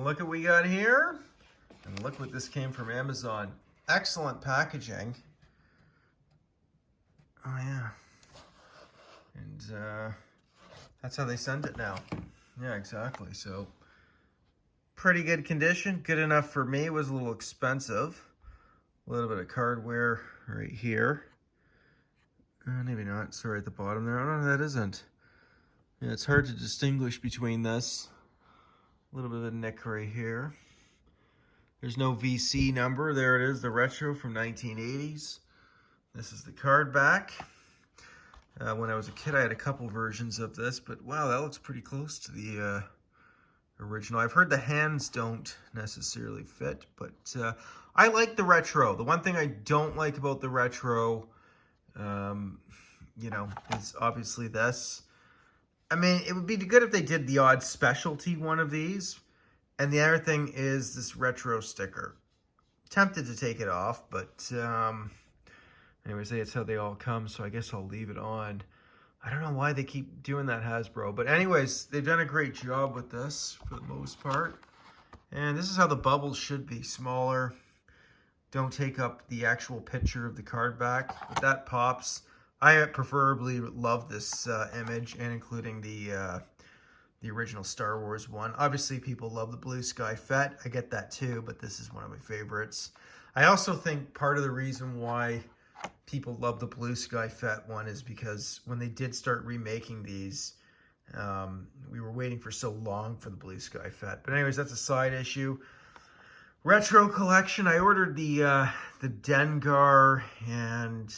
look what we got here. And look what this came from Amazon. Excellent packaging. Oh yeah. And that's how they send it now. Yeah, exactly. So pretty good condition. Good enough for me. It was a little expensive. A little bit of cardware right here. Maybe not. Sorry, at the bottom there. Oh, no, that isn't. Yeah, it's hard to distinguish between this. A little bit of a nick right here. There's no VC number. There it is, the retro from 1980s. This is the card back. When I was a kid, I had a couple versions of this, but wow, that looks pretty close to the original. I've heard the hands don't necessarily fit, but I like the retro. The one thing I don't like about the retro, you know, is obviously this. I mean, it would be good if they did the odd specialty one of these. And the other thing is this retro sticker. Tempted to take it off, but anyways, that's how they all come, so I guess I'll leave it on. I don't know why they keep doing that, Hasbro. But anyways, they've done a great job with this for the most part. And this is how the bubbles should be, smaller. Don't take up the actual picture of the card back, but that pops. I preferably love this image, and including the original Star Wars one. Obviously, people love the Blue Sky Fett. I get that too, but this is one of my favorites. I also think part of the reason why people love the Blue Sky Fett one is because when they did start remaking these, we were waiting for so long for the Blue Sky Fett. But anyways, that's a side issue. Retro collection. I ordered the Dengar and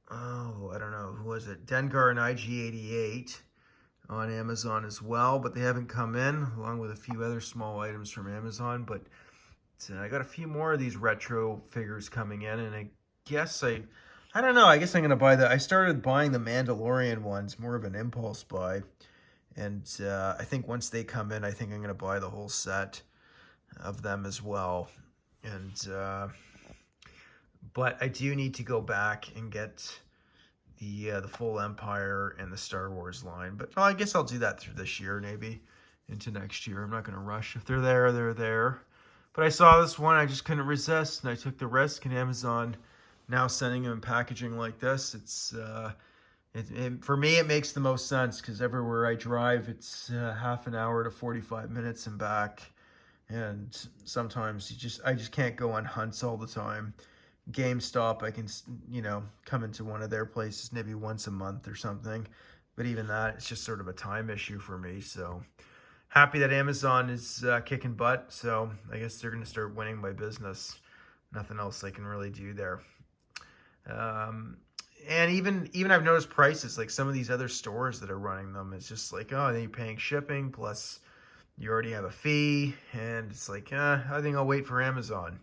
I don't know, who was it? Dengar and IG-88 on Amazon as well, but they haven't come in, along with a few other small items from Amazon. But I got a few more of these retro figures coming in, and I guess I don't know, I guess I'm going to buy I started buying the Mandalorian ones, more of an impulse buy. And I think once they come in, I think I'm going to buy the whole set of them as well. And but I do need to go back and get the full Empire and the Star Wars line. But I guess I'll do that through this year, maybe into next year. I'm not going to rush. If they're there, they're there. But I saw this one, I just couldn't resist, and I took the risk. And Amazon now sending them in packaging like this, it's for me it makes the most sense, because everywhere I drive, it's half an hour to 45 minutes and back. And sometimes I just can't go on hunts all the time. GameStop, I can, you know, come into one of their places maybe once a month or something. But even that, it's just sort of a time issue for me. So happy that Amazon is kicking butt. So I guess they're going to start winning my business. Nothing else they can really do there. And even I've noticed prices, like some of these other stores that are running them, it's just like, oh, then you're paying shipping, plus you already have a fee. And it's like, I think I'll wait for Amazon.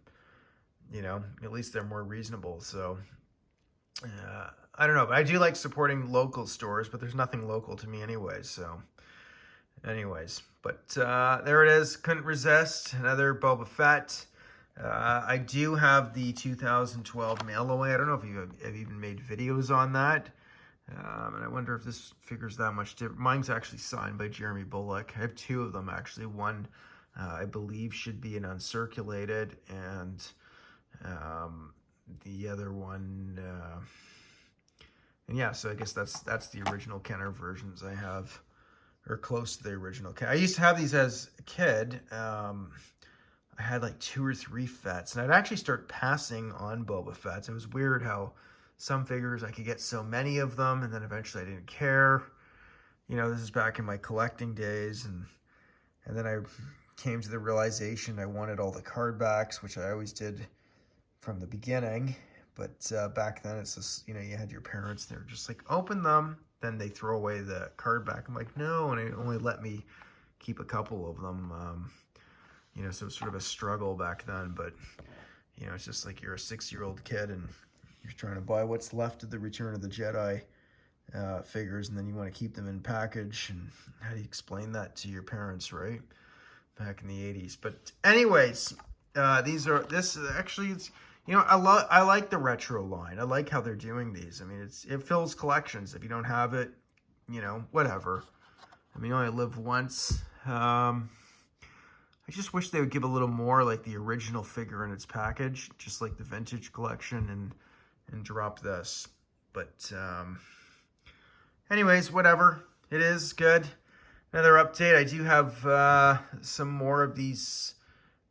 You know, at least they're more reasonable. So I don't know, but I do like supporting local stores, but there's nothing local to me anyway. So anyways, but there it is. Couldn't resist. Another Boba Fett. I do have the 2012 mail away. I don't know if you have even made videos on that. And I wonder if this figure's that much different. Mine's actually signed by Jeremy Bullock. I have two of them actually. One I believe should be an uncirculated, and the other one, and yeah, so I guess that's the original Kenner versions I have, or close to the original. I used to have these as a kid. I had like 2 or 3 Fetts, and I'd actually start passing on Boba Fetts. It was weird how some figures I could get so many of them, and then eventually I didn't care. You know, this is back in my collecting days, and then I came to the realization I wanted all the card backs, which I always did from the beginning. But back then, it's just, you know, you had your parents, they were just like, open them, then they throw away the card back. I'm like, no, and they only let me keep a couple of them. You know, so it was sort of a struggle back then. But, you know, it's just like you're a 6-year-old kid and you're trying to buy what's left of the Return of the Jedi figures, and then you want to keep them in package. And how do you explain that to your parents, right? Back in the 80s. But anyways, this actually, it's, you know, I like the retro line. I like how they're doing these. I mean, it fills collections. If you don't have it, you know, whatever. I mean, you only live once. I just wish they would give a little more like the original figure in its package, just like the vintage collection, and drop this. But anyways, whatever. It is good. Another update. I do have some more of these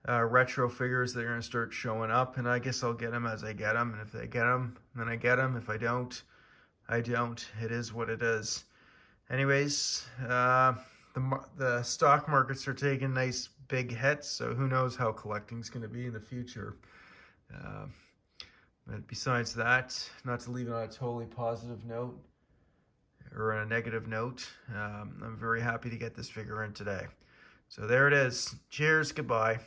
retro figures that are going to start showing up, and I guess I'll get them as I get them. And if I get them, then I get them. If I don't, I don't. It is what it is. Anyways, the stock markets are taking nice big hits, so who knows how collecting's going to be in the future. But besides that, not to leave it on a totally positive note or on a negative note, I'm very happy to get this figure in today. So there it is. Cheers, goodbye.